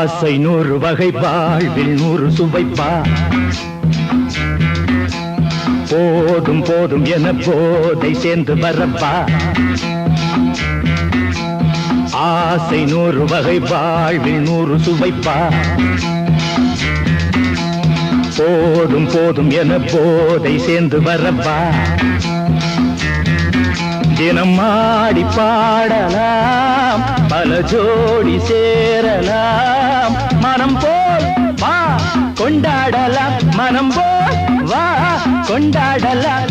ஆசை 100 வகை வாழ்வில் 100 சுவைப்பா போதும் போதும் என போதை சேர்ந்து வரப்பா ஆசை 100 வகை வாழ்வில் 100 சுவைப்பா போதும் போதும் என போதை சேர்ந்து வரப்பா தினம் ஆடி பாடலாம் பல ஜோடி சேரலாம் மனம் போல் வா கொண்டாடலாம் மனம் போல் வா கொண்டாடலாம்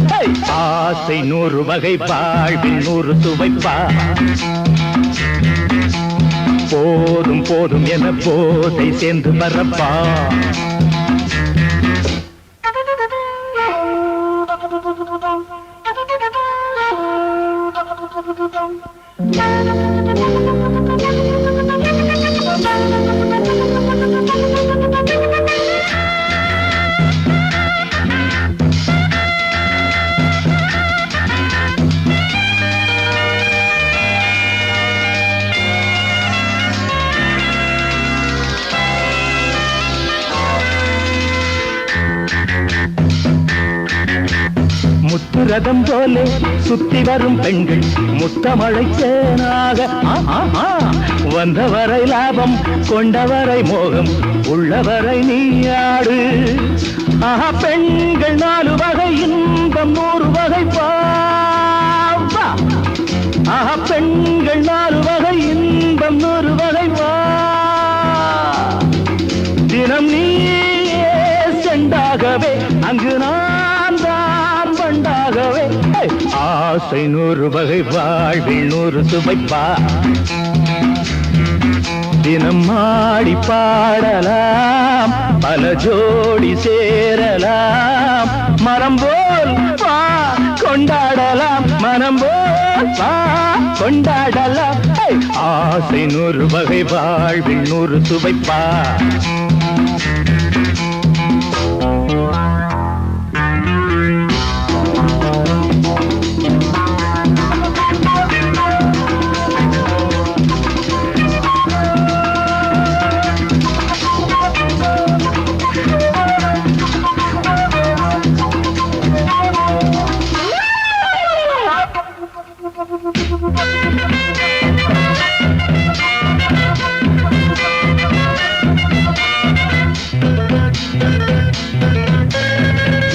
ஆசை 100 வகை வாழ்வில் 100 சுவைப்பா போதும் போதும் என போதை சேர்ந்து வரப்பா முத்துரதம் போலே சுத்தி வரும் பெண்கள் முத்தமழை தேனாக வந்தவரை லாபம் கொண்டவரை மோகம் உள்ளவரை நீயாடு பெண்கள் 4 வகை இன்பம் 100 வகை பாவா பெண்கள் 4 வகை இன்பம் 100 வகை வா தினம் நீயே செண்டாகவே அங்கு நான் தான் பண்டாகவே ஆசை 100 வகை வாழ்வில் 100 சுவைப்பா தினம் ஆடி பாடலாம் பல ஜோடி சேரலாம் மரம் போல் வா கொண்டாடலாம் மனம் போல் வா கொண்டாடலாம் ஆசை 100 வகை வாழ்வில் 100 சுவைப்பா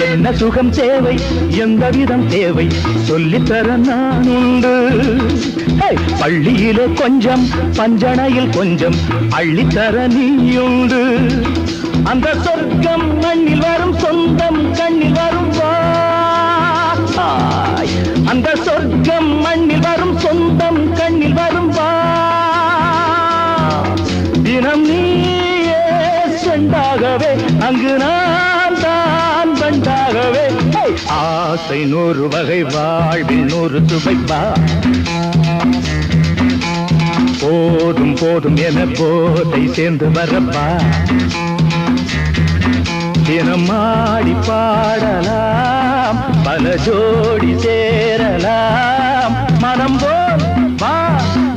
என்ன சுகம் தேவை எந்த விதம் தேவை சொல்லித்தர நான் உண்டு பள்ளியிலே கொஞ்சம் பஞ்சணையில் கொஞ்சம் அள்ளித்தர நீயுண்டு அந்த சொர்க்கம் மண்ணில் வரும் சொந்தம் கண்ணில் வரும் அந்த சொர்க்கம் மண்ணில் வரும் சொந்தம் கண்ணில் வரும் தினம் நீயே செண்டாகவே அங்கு நான் தான் பண்டாகவே ஆசை 100 வகை வாழ்வில் 100 சுவைப்பா போதும் போதும் என போதை சேர்ந்து வரப்பா தினம் ஆடி பாடலாம் பல ஜோடி சேரலாம் மனம் போல் வா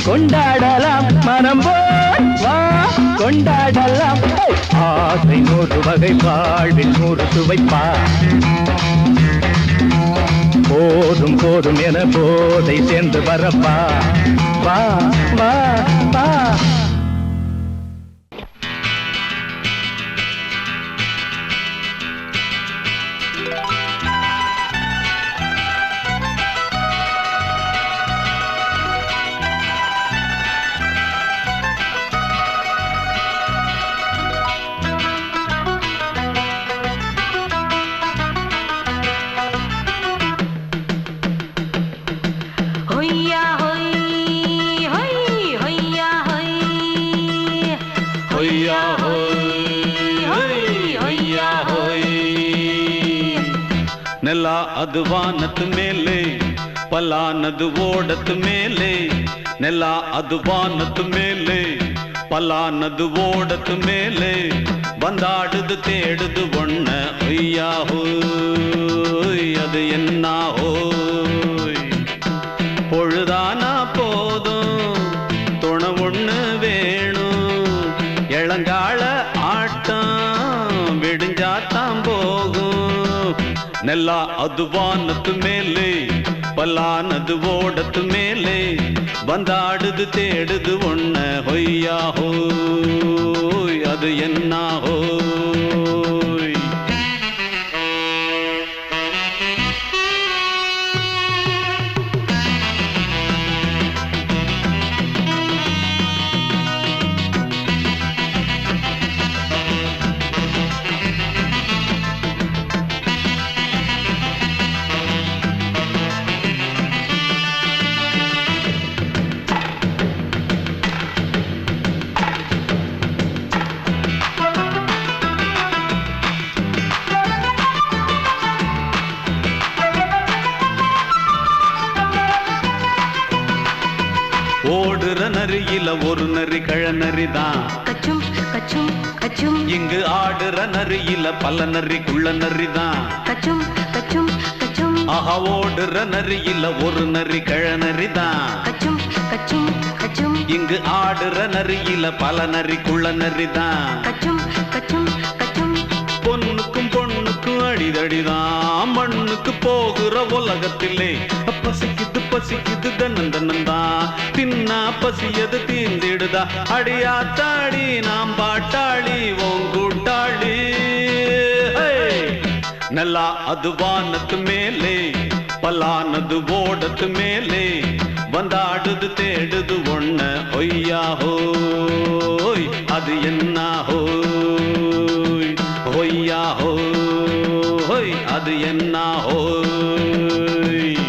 கொண்டாடலாம் மனம் போல் வா கொண்டாடலாம் ஆசை 100 வகை வாழ்வில் 100 சுவைப்பா போதும் போதும் என போதை சேர்ந்து வரப்பா வா வா வா ನೆಲ ಅದು ವಾನದ ಮೇಲೆ ಪಲಾನದು ಓಡದ ಮೇಲೆ ನೆಲ ಅದು ವಾನದ ಮೇಲೆ ಪಲಾನದು ಓಡದ ಮೇಲೆ ಬಂದಾಡುದು தேடுது ஒண்ண ஐயா ஹோய் அது என்ன ஹோய் பொழுதானா போதும் துணை ஒண்ணு வேணும் இளங்கா ನೆಲ ಅದು ವಾನತ್ತು ಮೇಲೆ பல்லானது ஓடத்து மேலே வந்தாடுது தேடுது ஒண்ண ஹொய்யா ஹோய் அது என்ன ஹோய் ஓடுற நரியில ஒரு நரி கழநரிதான் கச்சும் கச்சும் கச்சும் இங்கு ஆடுற நரியில பல நரி குள்ள நரிதான் கச்சும் கச்சும் கச்சும் ஆஹா ஓடுற நரியில ஒரு நரி கழநரிதான் கச்சும் கச்சும் கச்சும் இங்கு ஆடுற நரியில பல நரி குள்ள நரிதான் கச்சும் கச்சும் கச்சும் பொண்ணுக்கும் பொண்ணுக்கும் அடிதடிதான் மண்ணுக்கு போகிற உலகத்திலே பசிக்குது பசிக்குது தன்னந்தன்னந்தான் தின்னா பசியது தீர்ந்திடுதா அடியாத்தாடி நாம் பாட்டாளி ஓங்கூட்டாளி நல்லா அது வானத்து மேலே பல்லானது ஓடத்து மேலே வந்தாடுது தேடுது ஒண்ண ஒய்யா ஹோய் அது என்ன ஹோய் ஒய்யா ஹோய் அது என்ன ஹோய்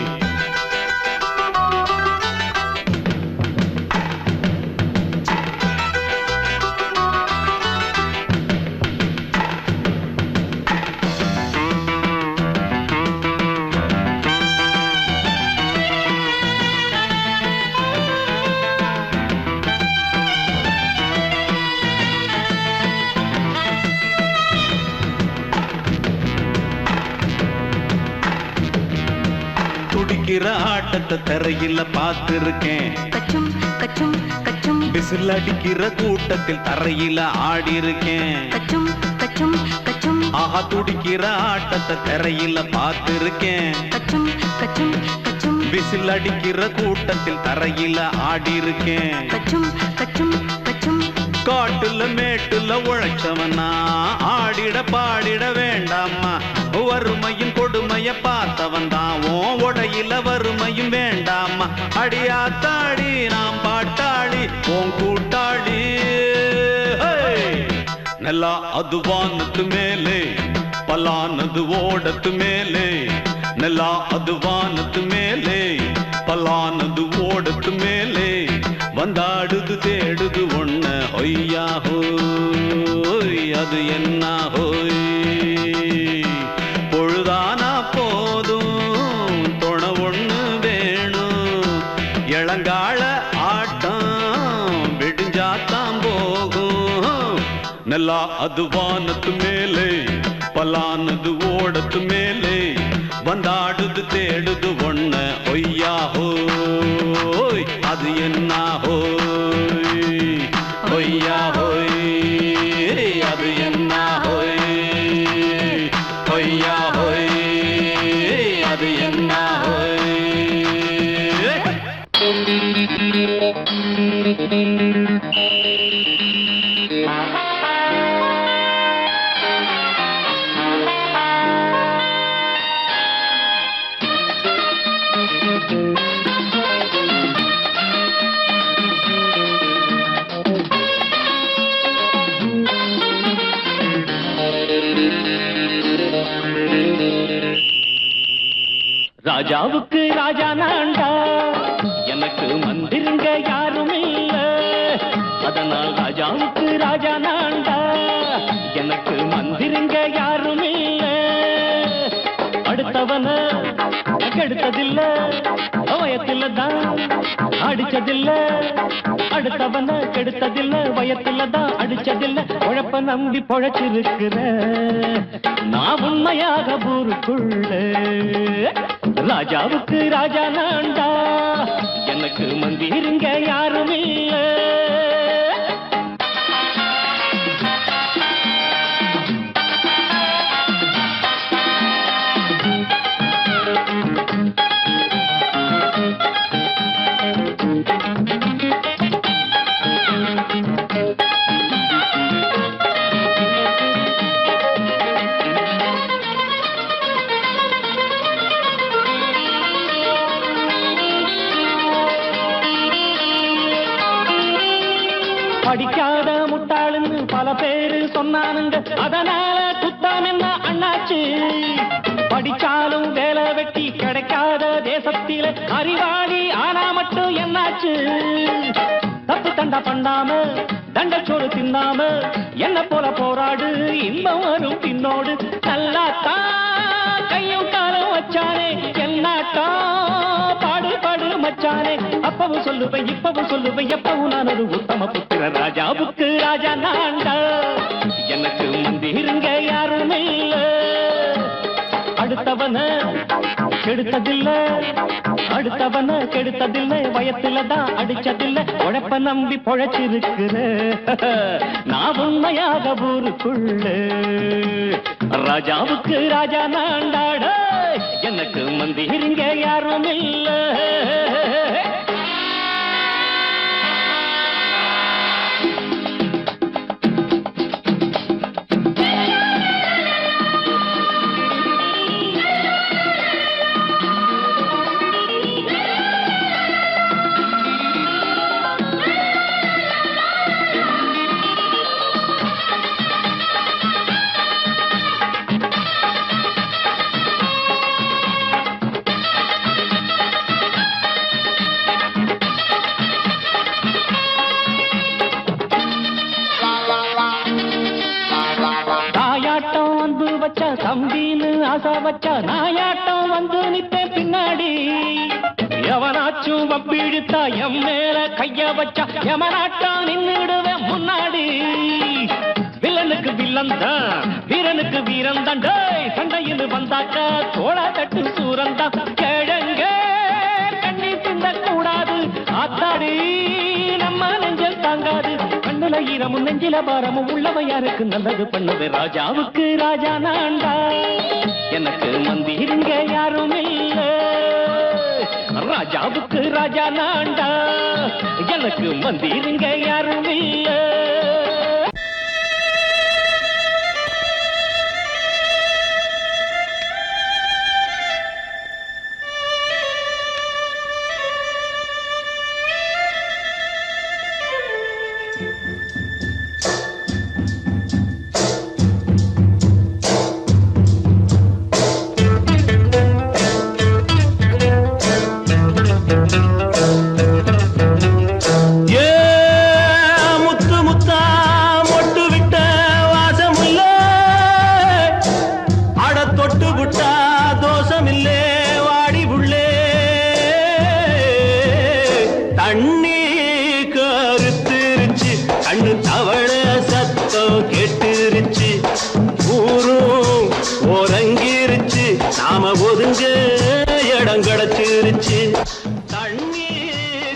துடிக்கிற ஆட்டத்தை தரையில பார்த்திருக்கேன் கச்சும் கச்சும் கச்சும் விசில் அடிக்கிற கூட்டத்தில் தரையில ஆடி இருக்கேன் கச்சும் கச்சும் கச்சும் ஆஹா துடிக்கிற ஆட்டத்தை தரையில பார்த்திருக்கேன் கச்சும் கச்சும் கச்சும் விசில் அடிக்கிற கூட்டத்தில் தரையில ஆடி இருக்கேன் கச்சும் கச்சும் கச்சும் காட்டுல மேட்டுல உழைச்சவனா ஆடிட பாடிட வேண்டாமா வறுமையும் கொடுமைய பார்த்தவன் தான் உடையில வறுமையும் வேண்டாமா அடியாத்தாடி நாம் பாட்டாளி ஓன் கூட்டாளி நல்லா அது வானத்து மேலே பல்லானது ஓடத்து மேலே நல்லா அது வானத்து மேலே பல்லானது ஓடத்து மேலே வந்தாடுது தேடுது ஒண்ண ஒய்யா ஹோய் அது என்ன ஹோய் பொழுதானா போதும் துணை ஒண்ணு வேணும் இளங்கால ஆட்டம் விடிஞ்சாத்தான் போகும் நல்லா அது வானத்து மேலே பல்லானது ஓடத்து மேலே வந்தாடுது தேடுது ஒண்ண ஒய்யா ஹோய் அது என்ன ஹோய் ஒய்யா ஹோய் அது என்ன ஹோய் ஒய்யா ஹோய் அது என்ன ஹோய் ராஜாவுக்கு ராஜா நான்டா எனக்கு மந்திருங்க யாரும் இல்ல அதனால் ராஜாவுக்கு ராஜா நான்டா எனக்கு மந்திருங்க யாரும் இல்ல அடுத்தவன கெடுத்ததில்ல வயத்தில தான் அடிச்சதில்ல அடுத்தவன கெடுத்ததில்ல வயத்தில தான் அடிச்சதில்ல உழப்ப நம்பி பொழைச்சிருக்கிற நான் உண்மையாக ஊருக்குள்ள ராஜாவுக்கு ராஜா நான்டா எனக்கு மந்திருங்க யாரும் இல்ல படிக்காத முட்டாளுன்னு பல பேரு சொன்னானுங்க, அதனால குத்தம் என்ன அண்ணாச்சு? படிச்சாலும் வேலை வெட்டி கிடைக்காத தேசத்தில அறிவாளி ஆனா மட்டும் என்னாச்சு? தப்பு தண்டா பண்ணாம தண்டச்சோடு தின்னாம என்ன போல போராடு, இன்பம் வரும் பின்னோடு. நல்லாத்தான் கையும் காலம் வச்சானே, என்னாட்டா பாடு பாடு மச்சானே. அப்பவும் சொல்லுவேன் இப்பவும் சொல்லுவேன், எப்பவும் நான் ஒரு உத்தம புத்திர. ராஜாவுக்கு ராஜா நான்டா, எனக்கு மந்திருங்க யாரும் இல்ல. அடுத்தவன கெடுத்ததில்ல, அடுத்தவன கெடுத்ததில்லை, வயத்துலதான் அடிச்சதில்லை. உழைப்ப நம்பி பொழைச்சிருக்கிற நான் உண்மையாக ஊருக்குள்ள. ராஜாவுக்கு ராஜா நான்டாட, எனக்கு மந்திருங்க யாரும் இல்ல. தம்பின்னு ஆசா வச்சா நாயாட்டம் வந்து நித்தேன் பின்னாடி. எவனாச்சும் வப்பிழுத்தா எம் மேல கைய வச்சா எவனாட்டம் நின்னுடுவேன் முன்னாடி. வில்லனுக்கு வில்லன் தான், வீரனுக்கு வீரன் தான். சண்டையில் வந்தாக்கா தோளா தட்டு சூரன் தான். கிழங்க கண்ணி திந்த கூடாது, ஆத்தாடி நம்ம நெஞ்சல் தாங்காது. கண்ணுல ஈரமும் நெஞ்சில பாரமும் உள்ளவன் யாருக்கு நல்லது பண்ணது. ராஜாவுக்கு ராஜா நான்டா, எனக்கு மந்திருங்க யாரும் இல்ல. ராஜாவுக்கு ராஜா நான்டா, எனக்கு மந்திருங்க யாரும் இல்ல. நாம ஒதுங்க இடம் கிடைச்சிருச்சு. தண்ணி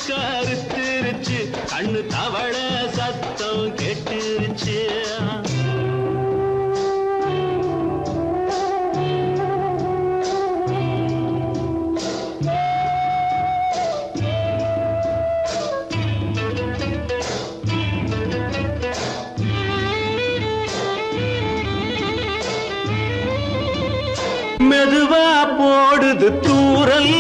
கருத்திருச்சு, கண்ணு தவள சத்தம் கேட்டுருச்சு. மெதுவா போடுது தூரல்,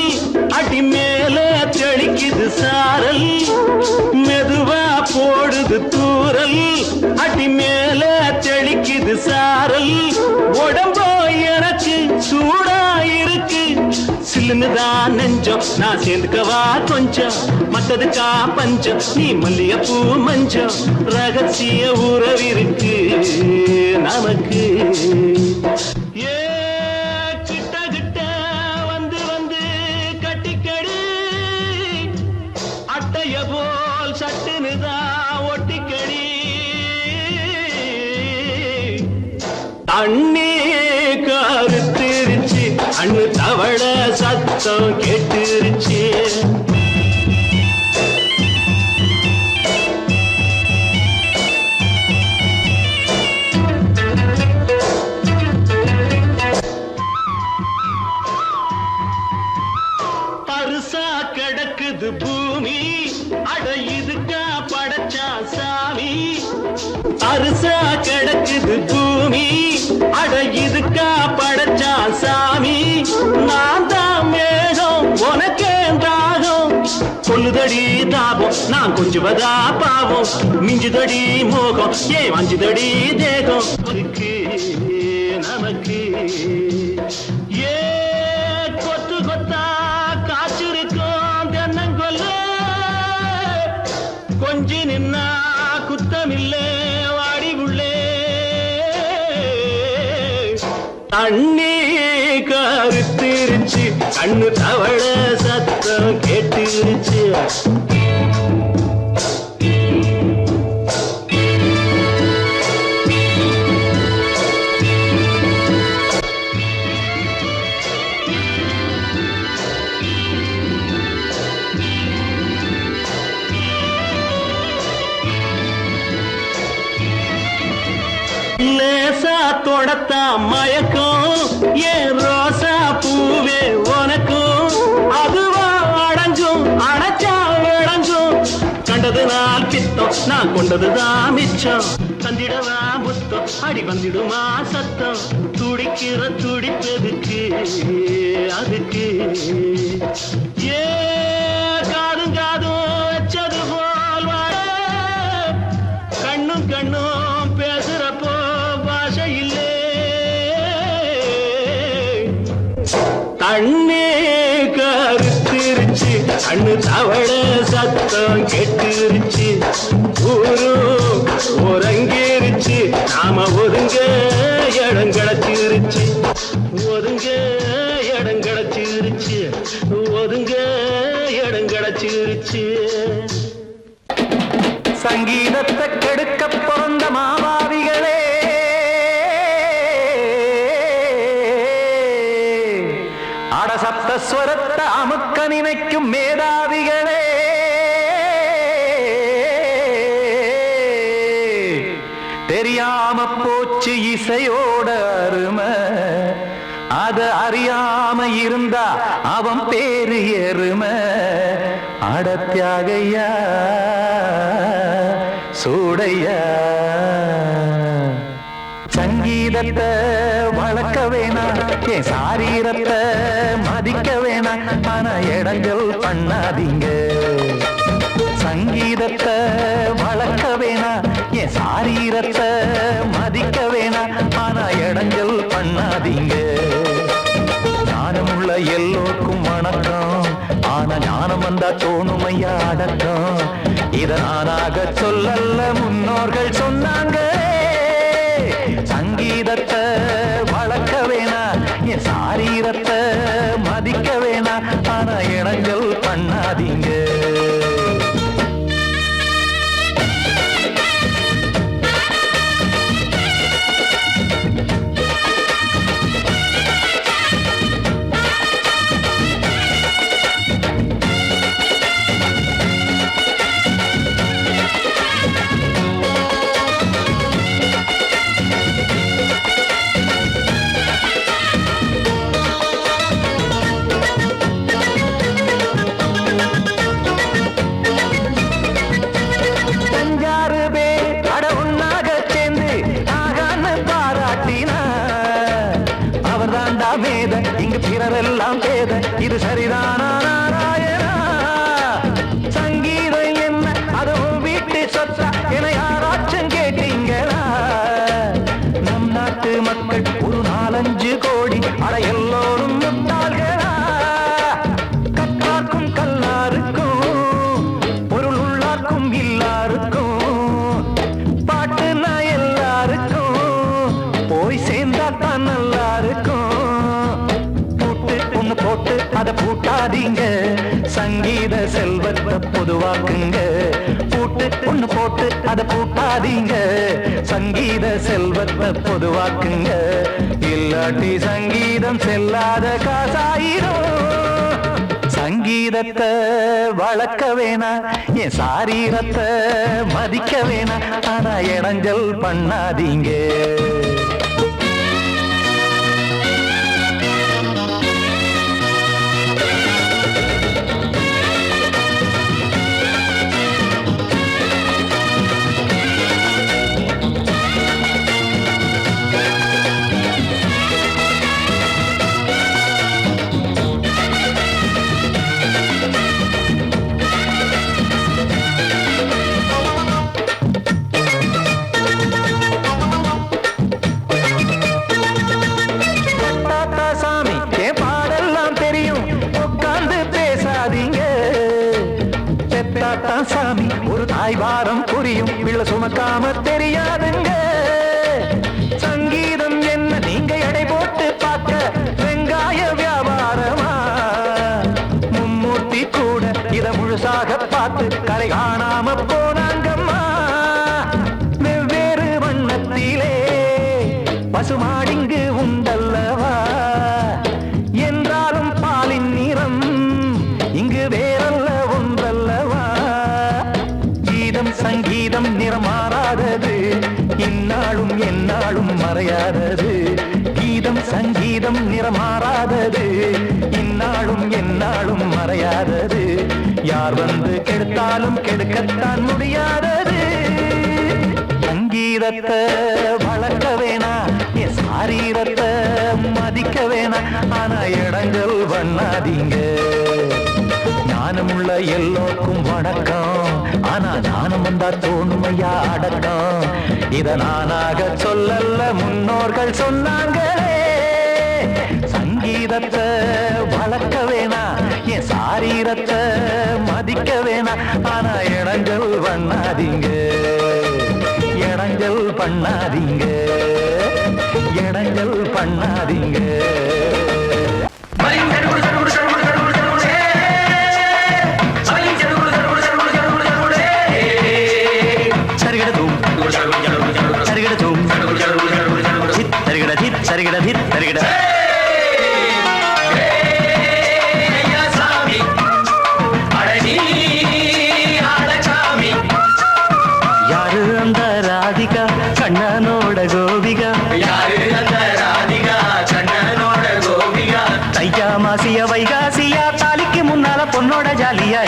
அடி மேல தெளிக்குது சாரல். மெதுவா போடுது தூரல், அடி மேல தெளிக்குது சாரல். உடம்போ எனக்கு சூடா இருக்கு, சில்லுன்னுதான் நெஞ்சம். நான் சேர்ந்துக்கவா கொஞ்சம், மத்ததுக்கா பஞ்சம். நீ மல்லிகைப்பூ மஞ்சம், ரகசிய உறவிருக்கு நமக்கு. போல் சட்டுனுதான் ஒட்டிக்கடி. தண்ணி கருத்திருச்சு, அண்ணு தவள சத்தம் கேட்டுருச்சு. பருசா கிடக்குது பூமி, அட இதுக்கா படைச்சா சாமி. அரிசா கிடக்குது பூமி, அட இதுக்கா படைச்சா சாமி. நான் தான் மேகம் உனக்கே தாகம், கொல்லுதடி தாபம் நான் கொஞ்சுவதா பாவம் மிஞ்சுதடி மோகம் ஏன் வஞ்சுதடி தேகம் நமக்கு ஏ கொத்து கொத்தா காய்ச்சிருக்கும் தென்னங்கொல்ல கொஞ்சி நின்னா குத்தமில்லே வாடி உள்ளே தண்ணி கருத்திருச்சு கண்ணு தவள சத்தம் கேட்டுருச்சு லேசா தொடத்தா மயக்கம் ஏன் ரோசா பூவே உனக்கும் அதுவா அடைஞ்சும் அடைச்சா விளைஞ்சும் கண்டது நாள் பித்தம் நான் கொண்டதுதான் மிச்சம் தந்திடவா புத்தம் அடி வந்திடுமா சத்தம் துடிக்கிற துடிப்பதுக்கு அதுக்கு ஏ காதும் காதும் வச்சது போல் வாழ கண்ணும் கண்ணும் பேசுறப்போ பாஷை இல்லே தண்ணே கருத்திருச்சு கண்ணு தவள சத்தம் கெட்டுருச்சு ஊரும் ஒரங்கிருச்சு நாம ஒதுங்க இடம் கிடச்சிருச்சு ஒதுங்க இடம் கிடச்சிருச்சு ஒதுங்க இடம் கிடச்சிருச்சு சங்கீதத்தை கெடுக்க பிறந்த மாவாவிகளே அடசப்தஸ்வரத்தை அமுக்க நினைக்கும் மேதாவிகளே தெரியாம போச்சு இசையோட அருமை அத அறியாம இருந்தா அவன் பேரு எருமை அடத்தியாகையா சூடையா சங்கீதத்தை வளர்க்க வேணாம் என் சாரீரத்தை மதிக்க வேணாம் ஆனா இடங்கள் பண்ணாதீங்க சங்கீதத்தை வளர்க்க வேணாம் என் சாரீரத்தை மதிக்க வேணாம் ஆனா இடங்கள் பண்ணாதீங்க ஞானமுள்ள எல்லோருக்கும் வணக்கம் ஆனா ஞானம் வந்தா தோணுமையா அடக்கம் இத நானாக சொல்லல்ல முன்னோர்கள் சொன்னாங்க சங்கீதத்தை வளர்க்க வேணா என் சாரீரத்தை மதிக்க வேணா ஆனா இடங்கள் பண்ணாதீங்க இங்கு பிறரெல்லாம் பேத இது சரிதானா நாராயணா சங்கீதம் என்ன அதுவும் வீட்டு சொத்தா என யாராச்சும் கேட்டீங்களா நம் நாட்டு மக்கள் ஒரு 4-5 கோடி அட எல்லோரும் முட்டாள்களா கற்றார்க்கும் கல்லாருக்கும் பொருள் உள்ளார்க்கும் இல்லாருக்கும் பாட்டுனா எல்லாருக்கும் போய் சேர்ந்தா தான் நல்லா இருக்கும் போட்டு அத பூட்டாதீங்க சங்கீத செல்வத்தை பொதுவாக்குங்க பூட்டு ஒண்ணு போட்டு அத பூட்டாதீங்க சங்கீத செல்வத்தை பொதுவாக்குங்க இல்லாட்டி சங்கீதம் செல்லாத காசாயிரும் சங்கீதத்தை வளர்க்க வேணா என் சாரீரத்தை மதிக்க வேணா ஆனா இடைஞ்சல் பண்ணாதீங்க ஒரு தாய் வாரம் புரியும் பிள்ளை சுமக்காம தெரியாதுங்க சங்கீதம் என்ன நீங்க எடை போட்டு பார்க்க வெங்காய வியாபாரமா மும்மூர்த்தி கூட இத முழுசாக பார்த்து கரை காணாம போனாங்கம்மா வெவ்வேறு வண்ணத்திலே பசுமாடிங்கு உண்டல்லவா என்றாலும் பாலின் நிறம் இங்கு வேறல்ல ஒன்றல்லவா கீதம் சங்கீதம் நிறம் மாறாதது இந்நாளும் எந்நாளும் மறையாதது கீதம் சங்கீதம் நிறம் மாறாதது இந்நாளும் எந்நாளும் மறையாதது யார் வந்து கெடுத்தாலும் கெடுக்கத்தான் முடியாதது சங்கீதத்தை வளர்க்க வேணா என் சாரீரத்தை மதிக்க வேணா ஆனா இடங்கள் பண்ணாதீங்க ஞானமுள்ள எல்லோருக்கும் வணக்கம் ஆனா ஞானம் வந்தா தோணுமையா அடக்கம் இத நானாக சொல்லல முன்னோர்கள் சொன்னாங்களே சங்கீதத்தை வளர்க்க வேணா என் சாரீரத்தை மதிக்க வேணா ஆனா இடங்கள் பண்ணாதீங்க இடங்கள் பண்ணாதீங்க இடங்கள் பண்ணாதீங்க சரிகிட சரிகிட யாரு அந்த ராதிகா கண்ணனோட கோபிகா யாரு அந்த ராதிகா கண்ணனோட கோபிகா தையா மாசியா வைகாசியா தாலிக்கு முன்னால பொண்ணோட ஜாலியா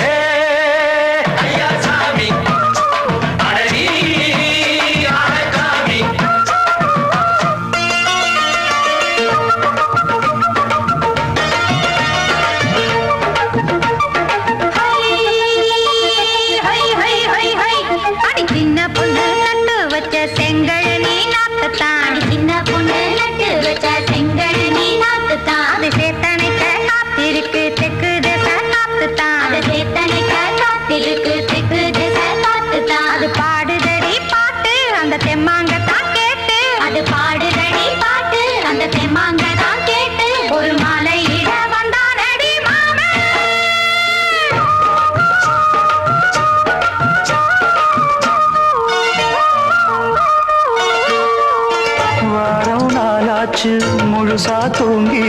முழுசா தூங்கி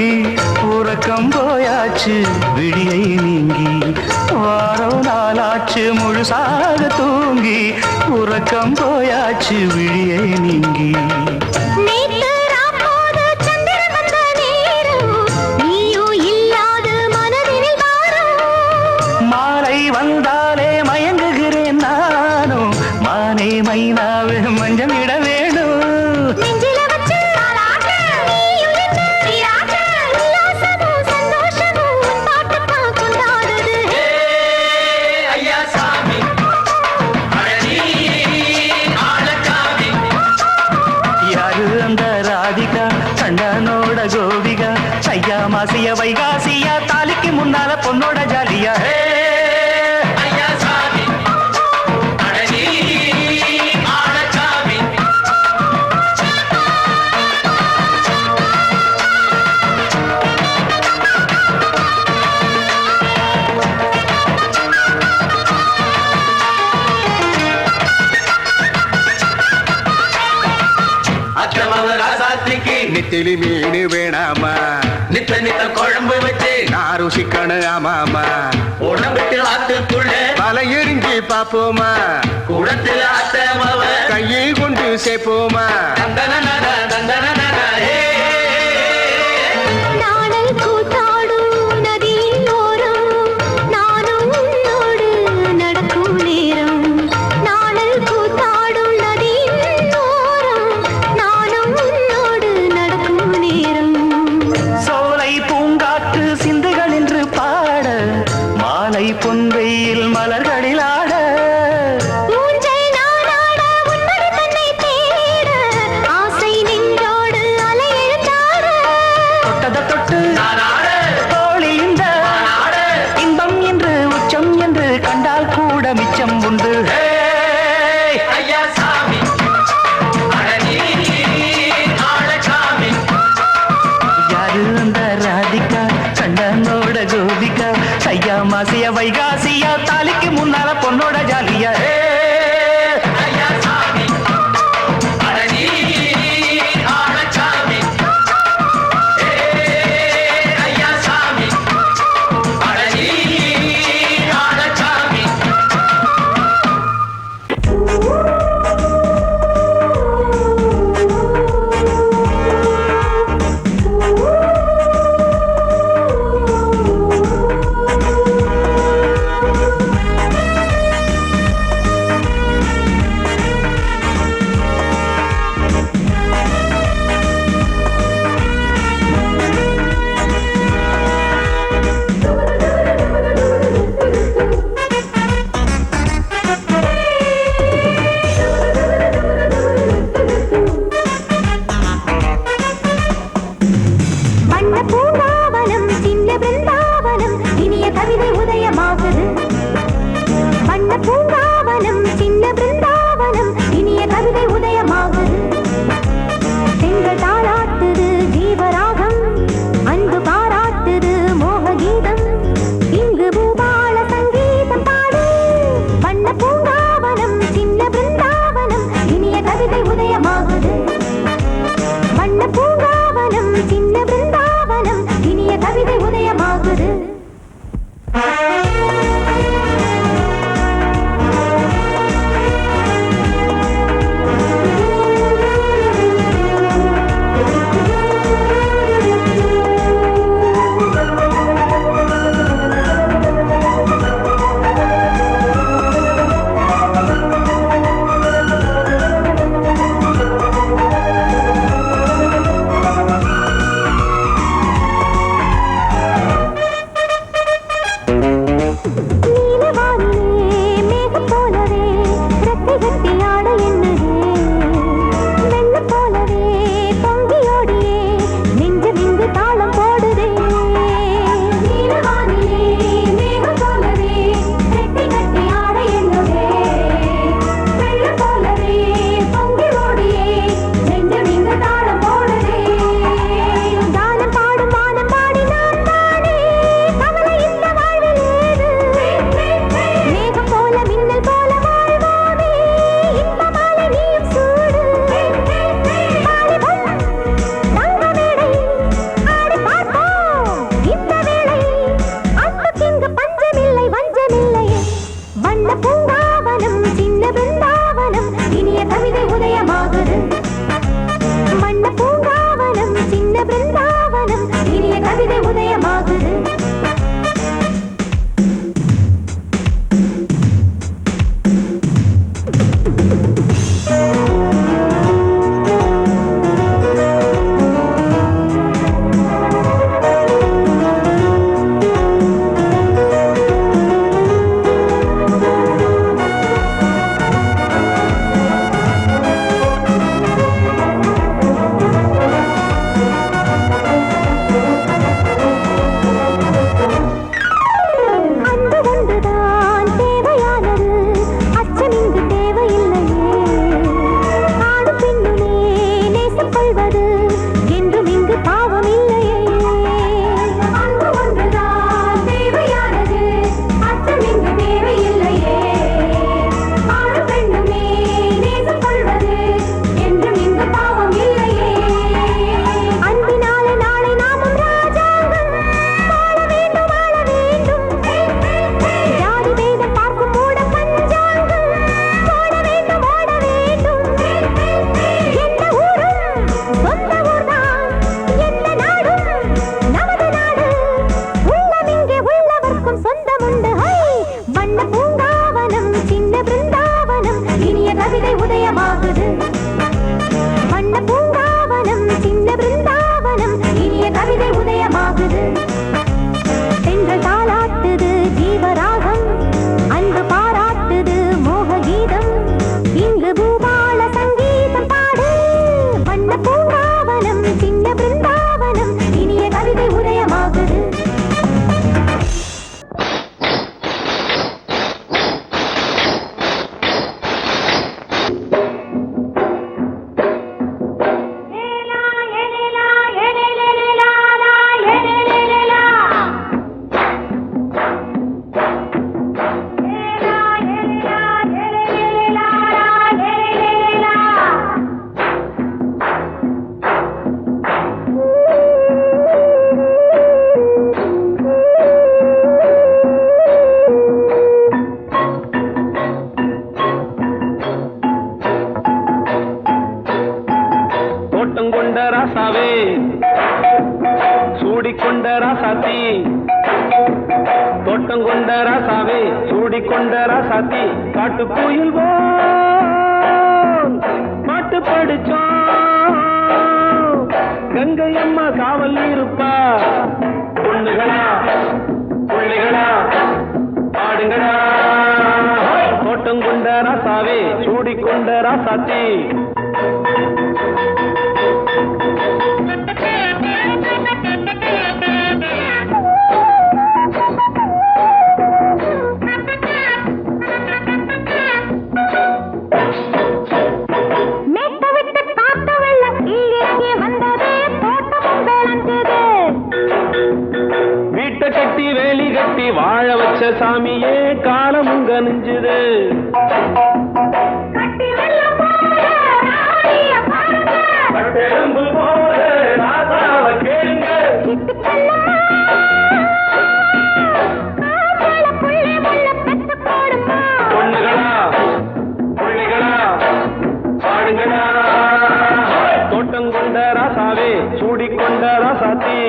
உறக்கம் போயாச்சு விடியை நீங்கி வாரம் நாளாச்சு முழுசாக தூங்கி உறக்கம் போயாச்சு விடியை நீங்கி மாலை வந்தாலே மயங்குகிறேன் நானும் மானே மைனாவே மஞ்சள் இட வேணும் கோபிகா சையா மாசிய வைகாசியா தாலிக்கு முன்னால பொண்ணோட ஜாலியா நெத்திலி மீன் வேணாமா நித்த நித்த குழம்பு வச்சு நான் ருசிக்கணும் ஆமாமா உடம்புக்கு ஆத்துக்குள்ள பல எரிஞ்சு பாப்போமா குடத்தில் ஆத்தமாவ கையை கொண்டு சேர்ப்போமா பொன்வெயில் மலர்களில் ஆட ஆசை நின்றோடு அலையெழும் சூடிக்கொண்ட ராசாத்தி தோட்டம் கொண்ட ராசாவே சூடிக்கொண்ட ராசாத்தி காட்டு கோயில் பாட்டு படிச்சோம் கங்கை அம்மா காவல் இருப்பா பொண்ணுகளா பிள்ளைகளா பாடுங்களா தோட்டம் கொண்ட ராசாவே சூடிக்கொண்ட ராசாத்தி கட்டி வேலி கட்டி வாழ வச்ச சாமியே காலமும் கனிஞ்சுது பொண்ணுகளா பிள்ளைகளா பாடுங்களா தோட்டம் கொண்ட ராசாவே சூடிக்கொண்ட ராசாத்தி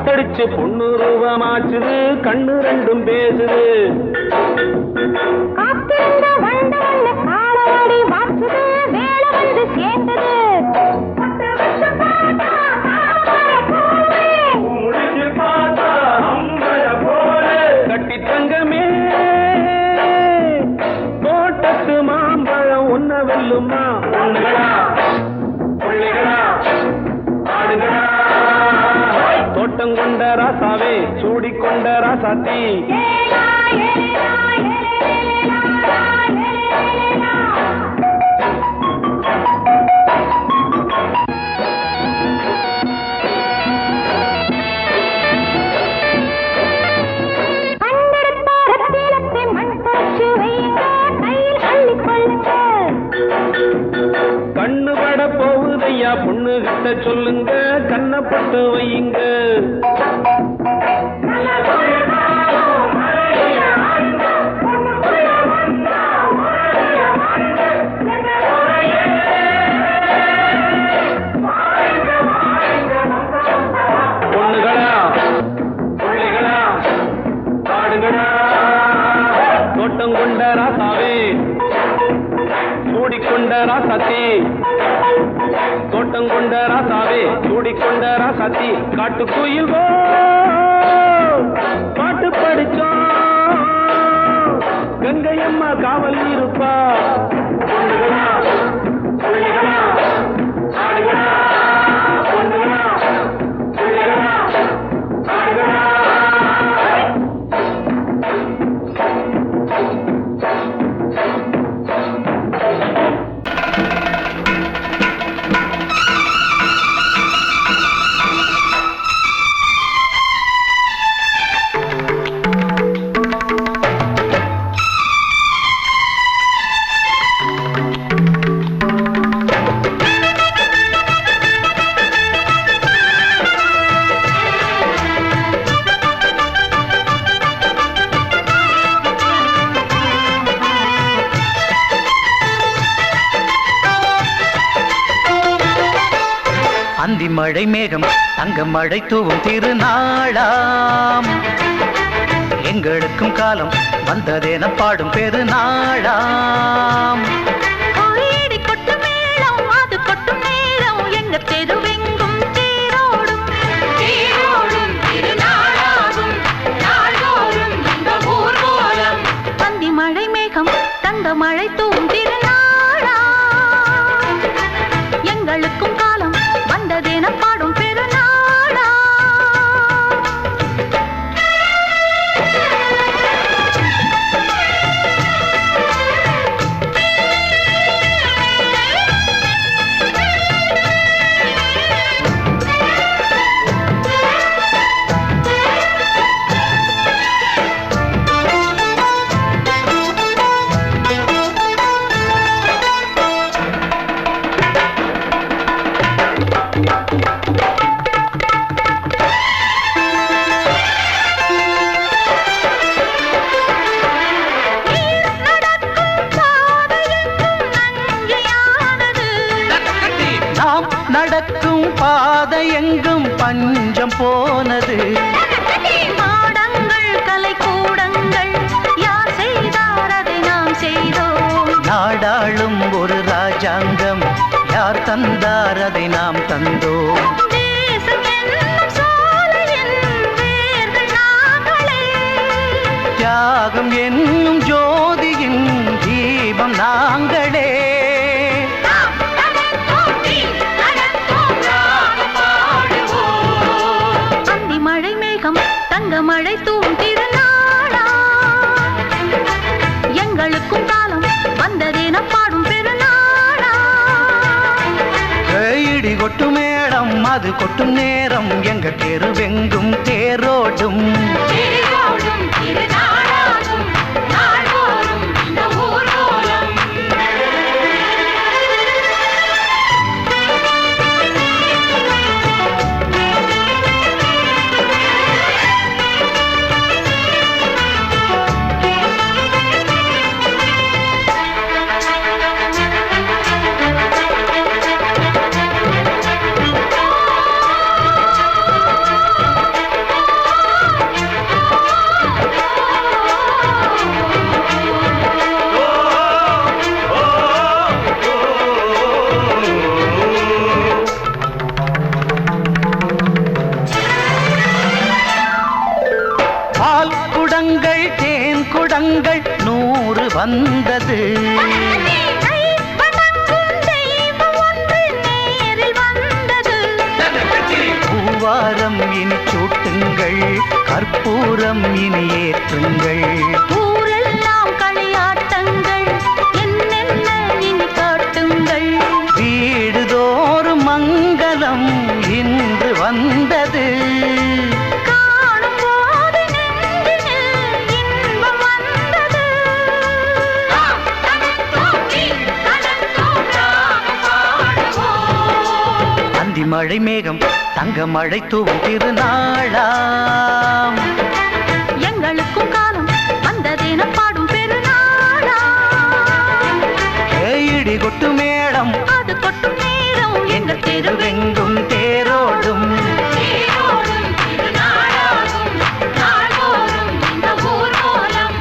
காத்தடிச்சு பொண்ணு ரூபமாச்சுது கண்ணு ரெண்டும் பேசுது காத்திருந்த வண்டவல்ல காலவாடி வாச்சுது வேலை வந்து சேர்ந்தது கட்டி தங்கமே தோட்டத்து மாம்பழம் ஒன்ன வெல்லுமா பொண்ணுகளா பிள்ளைகளா ஆடுகளா தோட்டம் கொண்ட ராசாவே சூடிக்கொண்ட ராசாத்தி கண்ணு பட போகுதையா பொண்ணு கிட்ட சொல்லுங்க கண்ணப்பட்டு வையுங்க பொண்ணுகளா பிள்ளைகளா ஆடுகளா தோட்டம் கொண்ட ராசாவே சூடிக்கொண்ட ராசாத்தி தோட்டம் கொண்ட ராசாவே சூடிக்கொண்ட ராசாத்தி காட்டு கோயில் பாட்டு படிச்சோம் கங்கையம்மா காவல் இருப்பா பொண்ணுகளா பிள்ளைகளா ஆடுகளா பொண்ணுகளா பிள்ளைகளா ஆடுகளா அந்தி மழை மேகம் தங்க மழை தூவும் திருநாளாம் எங்களுக்கும் காலம் வந்ததென பாடும் பெருநாளாம் கோயிடி கொட்டு மேளம் அது கொட்டும் நேரம் எங்க தெருவெங்கும் தேரோடும் தேரோடும் திருநாளாகும் நாள்தோறும் இந்த ஊர்வலம் அந்தி மழை மேகம் தங்க மழை தூவும் திருநாளா எங்களுக்கும் காலம் வந்ததென பாடும் பெருநாளா நடக்கும் பாதை எங்கும் பஞ்சம் போனது மாடங்கள் கலை கூடங்கள் யார் செய்தார் அதை நாம் செய்தோம் நாடாளும் ஒரு ராஜாங்கம் யார் தந்தார் அதை நாம் தந்தோம் தேசம் என்னும் சோலையின் வேர்கள் நாங்களே தியாகம் என்னும் ஜோதியின் தீபம் நாங்களே அந்தி மழை மேகம் தங்க மழை தூவும் திருநாளா எங்களுக்கும் காலம் வந்ததென பாடும் பெருநாளா இடி கொட்டு மேடம் அது கொட்டும் நேரம் எங்க தெருவெங்கும் தேரோடும் தேரோடும் திருநாளாகும் நாள்தோறும் இந்த ஊர்வலம் வருடங்கள் 100 வந்தது. பூவாரம் இனி சூட்டுங்கள், கற்பூரம் இனி ஏற்றுங்கள். ஊரெல்லாம் களியாட்டங்கள், என்னென்ன இனி காட்டுங்கள். வீடுதோறும் மங்களம் இன்று வந்தது. காணும் போது நெஞ்சினில் இன்பம் வந்தது. அந்தி மழை மேகம் தங்க மழை தூவும் திருநாளாம். எங்களுக்கும் காலம் வந்ததென பாடும் பெருநாளாம். இடி கொட்டு மேளம் அது கொட்டும் நேரம் எங்கள் தெருவெங்கும் தெருவெங்கும் தேரோடும். திருநாளாகும் நாள்தோறும் இந்த ஊர் கோலம்.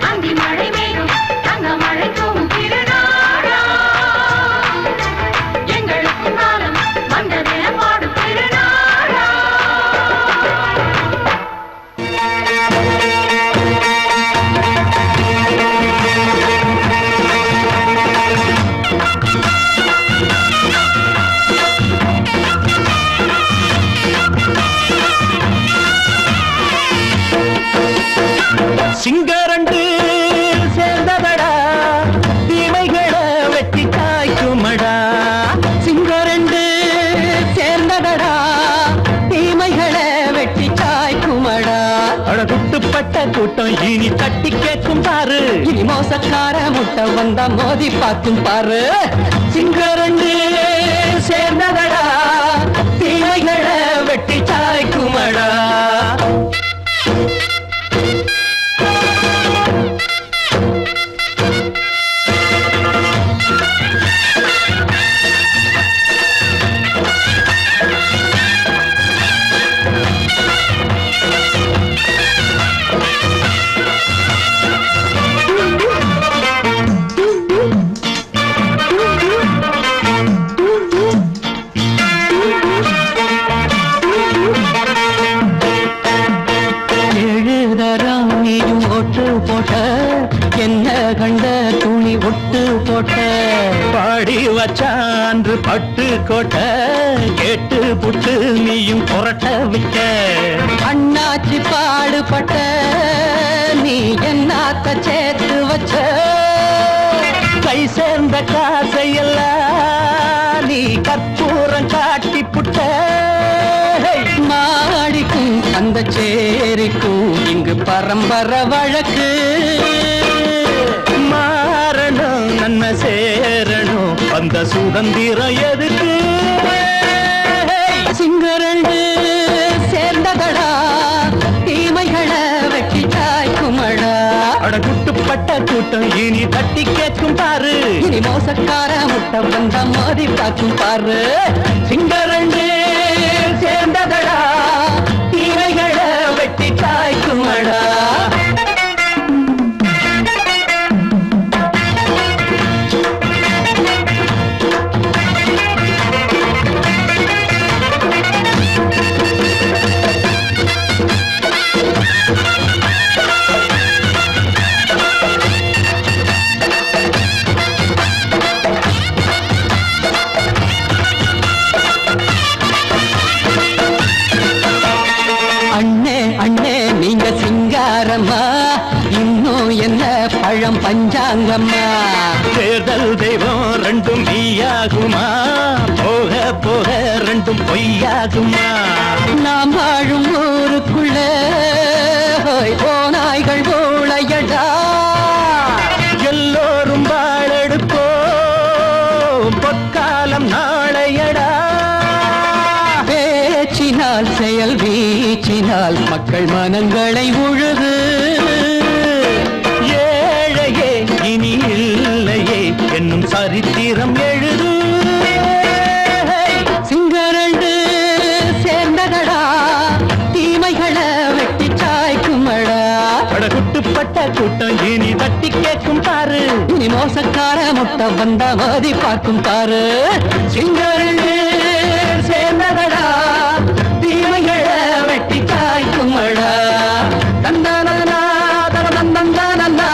அந்தி மழை மேகம் தங்க மழை தூவும் திருநாளாம். எங்களுக்கும் காலம் வந்ததென பாடும் திருநாளாம். சிங்கரண்டு சேர்ந்ததடா, தீமைகளை வெட்டி காய்க்குமடா. சிங்கரண்டு சேர்ந்ததடா, தீமைகளை வெட்டி காய்க்குமடா. அழகுட்டுப்பட்ட கூட்டம் இனி தட்டி கேட்கும் பாரு. இனி மோசக்கார முட்டை வந்தா மோதி பார்க்கும் பாரு. சிங்கரண்டு சேர்ந்ததடா, தீமைகளை வெட்டி காய்க்குமடா. என்ன கண்ட துணி ஒட்டு போட்ட பாடி வச்சான்று பட்டு கோட்ட கேட்டு புட்டு நீயும் புரட்ட விட்ட. அண்ணாச்சி பாடுபட்ட நீ என்னாத்த சேர்த்து வச்ச. கை சேர்ந்த காசையெல்லாம் நீ கற்பூரம் காட்டி புட்ட. மாடிக்கும் அந்த சேரிக்கும் இங்கு பரம்பரை வழக்கு. மாறணும் நன்மை சேரணும் அந்த சுதந்திரம் எதுக்கு. சிங்கரண்டு சேர்ந்ததடா, தீமைகளை வெட்டி காய்க்குமடா. அடகுட்டுப்பட்ட கூட்டம் இனி தட்டி கேட்கும் பாரு. இனி மோசக்கார முட்டை வந்த மோதி பார்க்கும் பாரு. சிங்கரண்டு சேர்ந்ததடா, தீமைகளை வெட்டி காய்க்குமடா. பழம் பஞ்சாங்கம்மா. தேர்தல் தெய்வம் ரெண்டும் மெய்யாகுமா, போக போக ரெண்டும் பொய்யாகுமா. நாம் வாழும் ஊருக்குள்ள ஓநாய்கள் ஊழையடா. எல்லோரும் வாழெடுப்போ பொற்காலம் நாளையடா. பேச்சினால் செயல் வீச்சினால் மக்கள் மனங்களை உழுது. இனி இல்லையே என்னும் சரித்திரம் எழுது. சிங்கரண்டு சேர்ந்ததடா, தீமைகளை வெட்டி சாய்க்குமடா. அடகுட்டுப்பட்ட கூட்டம் இனி தட்டி கேட்கும் பாரு. இனி மோசக்கார முட்டை வந்த மோதி பார்க்கும் பாரு. சிங்கரண்டு சேர்ந்ததடா, தீமைகளை வெட்டி சாய்க்குமடா. தந்தானா தந்தந்தானா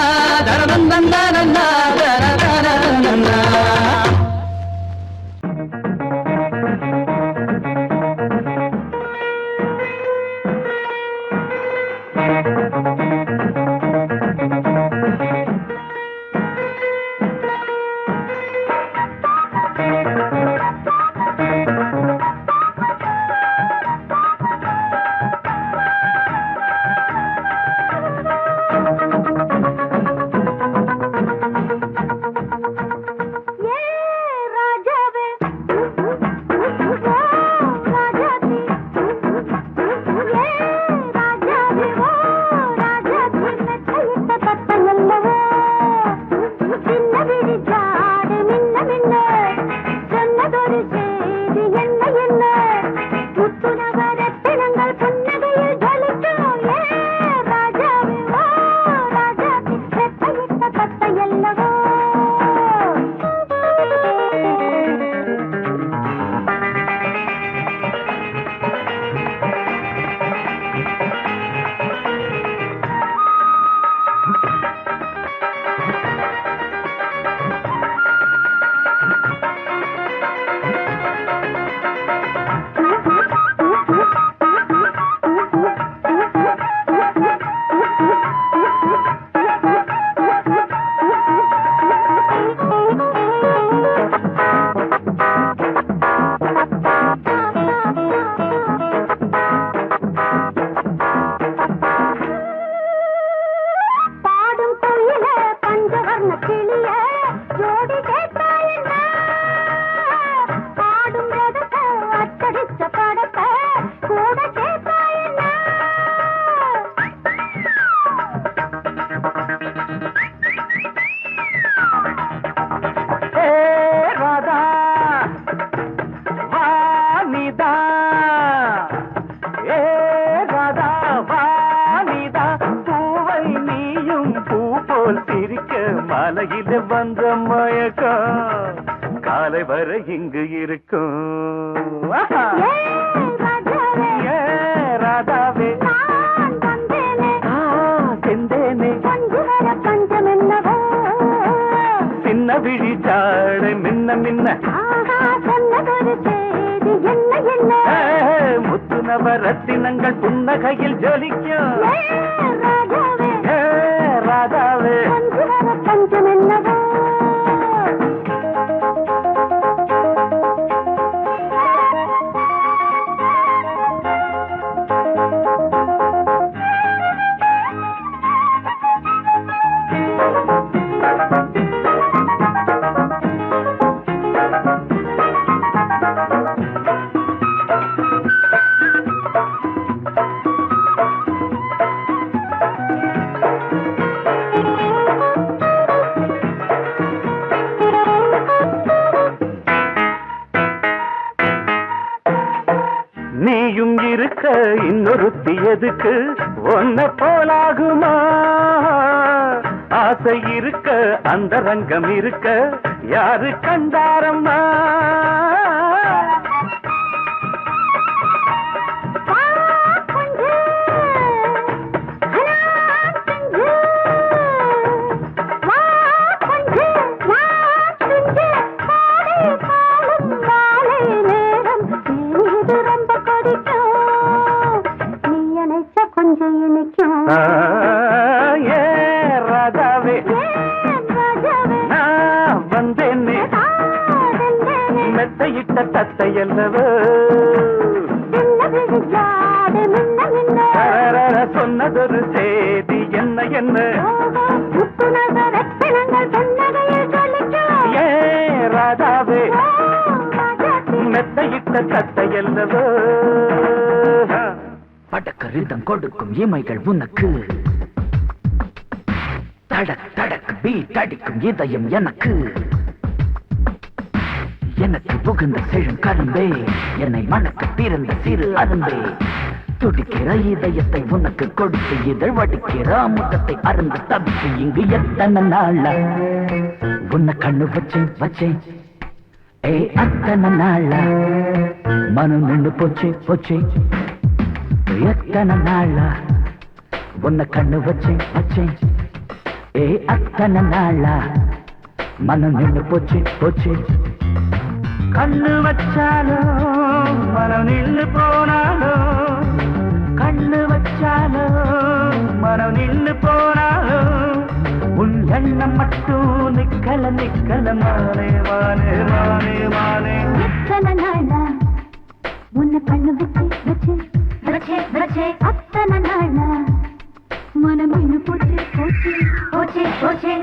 மாலையில வந்த மயக்கம் காலை வரை இங்கு இருக்கும் ராதாவே செந்தேனே சின்ன விழி சாடை மின்ன மின்ன முத்து நவரத்தினங்கள் புன்னகையில் ஜொலிக்கும் ராதாவே பஞ்சமென்னவோ நீயும் இருக்க இன்னொருத்தி எதுக்கு ஒன்ன போலாகுமா ஆசை இருக்க அந்த ரங்கம் இருக்க யாரு கண்டாரம்மா ராதாவே நான் வந்தேனே மெத்தையிட்ட தத்தையல்லவோ சொன்னதொரு செய்தி என்ன என்ன ஏ ராதாவே மெத்தையிட்ட தத்தையல்லவோ படக்க ரிதம் கொடுக்கும் இமைகள் உனக்கு தடக் தடக் பீட் அடிக்கும் இதயம் எனக்கு எனக்கு புகுந்த செழும் கரும்பே என்னை மணக்க பிறந்த சிறு அரும்பே துடிக்கிற இதயத்தை உனக்கு கொடுத்து இதழ் வடிக்கிற முகத்தை அருந்து தவித்து இங்கு எத்தனை நாளா உன்னை கண்ணு வச்சேன் வச்சேன் ஏ அத்தனை நாளா மனு நின்று போச்சு போச்சு எத்தனை நாளா உன்னை கண்ணு வச்சேன் வச்சேன் ஏ அத்தனை நாளா மனம் நின்று போச்சு போச்சு. கண்ணு வச்சாலும் மனம் நின்று போனாலும், கண்ணு வச்சாலும் மனம் நின்று போனாலும், உன் எண்ணம் மட்டும் நிக்கல நிக்கல மானே மானே மானே மானே. எத்தனை நாளா உன்னை கண்ணு வச்சு வச்சு வச்சு வச்சு அத்தனை நாளா மனம் இன்னும் போச்சு போச்சு போச்சு போச்சு.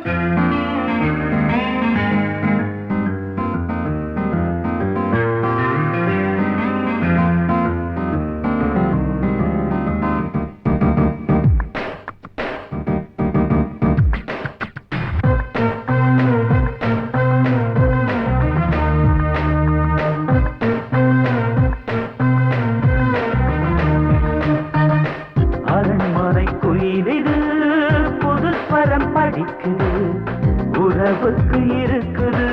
உறவுக்கு இருக்குது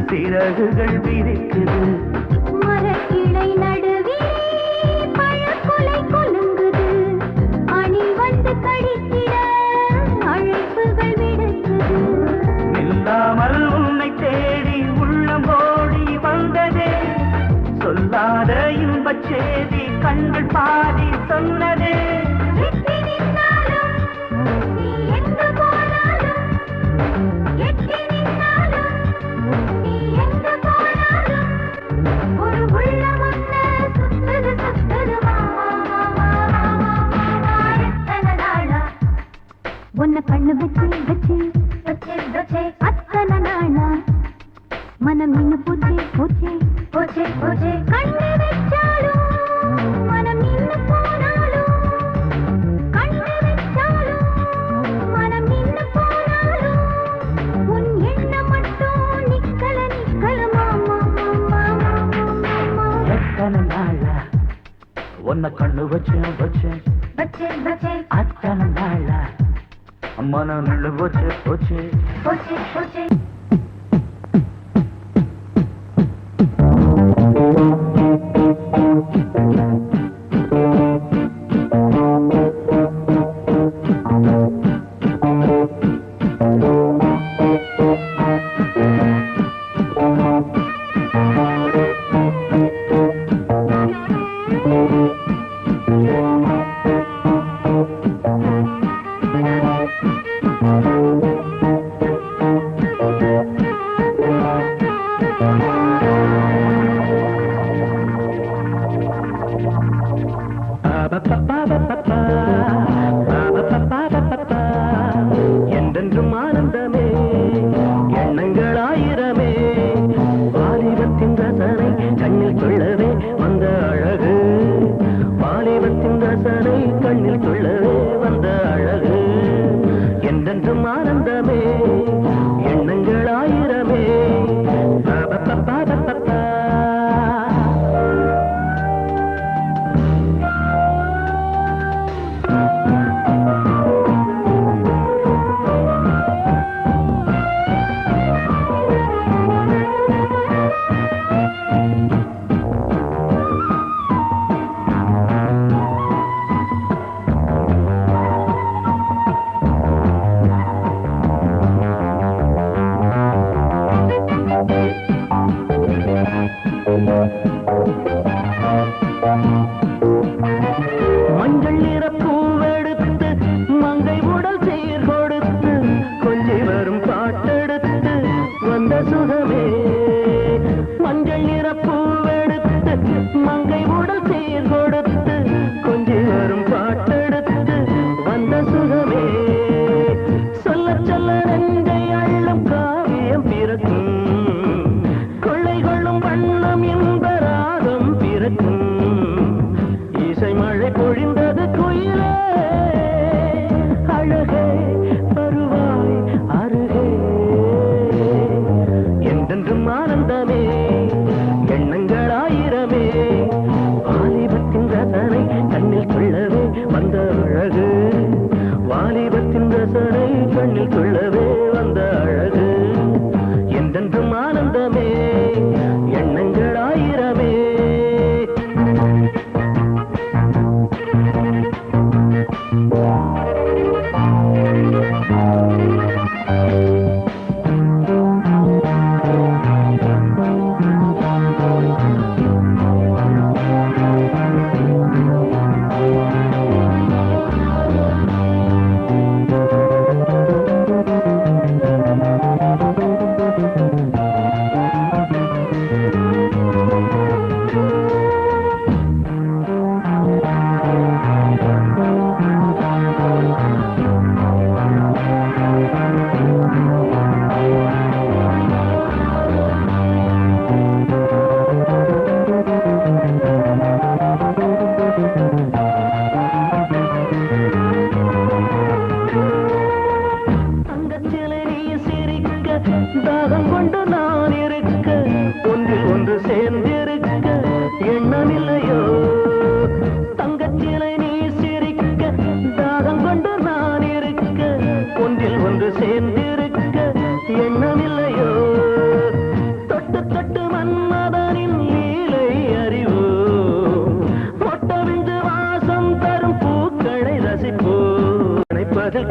சிறகுகள் விரிக்குது. மரக்கிளை நடுவே பழக்குலை கொலுங்குது, அணி வந்து கடித்திட அழைப்புகள் விடுக்குது. நில்லாமல் உன்னை தேடி உள்ளம் ஓடி வந்ததே, சொல்லாத இன்பச் செய்தி கண்கள் பாதி சொன்னதே. உன்னை கண்ணு வச்சு வச்சு வச்சு வச்சு அத்தனை நாளா மனம் நின்னு போச்சு போச்சு போச்சு போச்சு. கண்ணு வச்சாலும் மனம் நின்னு போனாலும், கண்ணு வச்சாலும் மனம் நின்னு போனாலும், உன் எண்ணம் மட்டும் நிக்கல நிக்கல மாமா மாமா மாமா. எத்தனை நாளா உன்னை கண்ணு வச்சு வச்சு வச்சு வச்சு அத்தனை நாளா மனம் நின்று போச்சு போச்சு போச்சு போச்சு. என்றென்றும் ஆனந்தமே எண்ணங்கள் ஆயிரமே, வாலிபத்தின் ரசனை கண்ணில் கொள்ளவே வந்த அழகு, வாலிபத்தின் ரசனை கண்ணில் கொள்ளவே வந்த அழகு. என்றென்றும் ஆனந்தமே எண்ணங்கள் ஆயிரமே. மஞ்சள் நிற பூவெடுத்து மங்கை உடல் சீர் கொடுத்து கொஞ்சி வரும் பாட்டெடுத்து வந்த சுகமே. மஞ்சள் நிற பூவெடுத்து மங்கை உடல் சீர் கொடுத்து கொஞ்சி வரும் பாட்டெடுத்து வந்த சுகமே. சொல்ல சொல்ல நெஞ்சை அள்ளும் காவியம் பிறக்கும், கொள்ளை கொள்ளும் வண்ணம் என்பராகம் பிறக்கும். இசை மழை பொழிந்தது குயிலே, அழகே வருவாய் அருகே. என்றென்றும் ஆனந்தமே எண்ணங்கள் ஆயிரமே, வாலிபத்தின் ரசனை கண்ணில் கொள்ளவே வந்த அழகு, வாலிபத்தின் ரசனை கண்ணில் கொள்ளவே வந்த அழகு. என்றென்றும் ஆனந்தமே எண்ணங்கள் ஆயிரமே.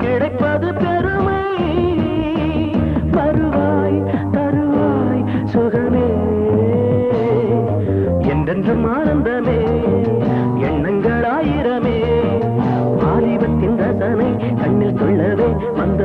கிடைப்பது பெருமை வருவாய் தருவாய் சுகமே என்றென்றும் ஆனந்தமே எண்ணங்கள் ஆயிரமே வாலிபத்தின் ரசனை கண்ணில் கொள்ளவே வந்த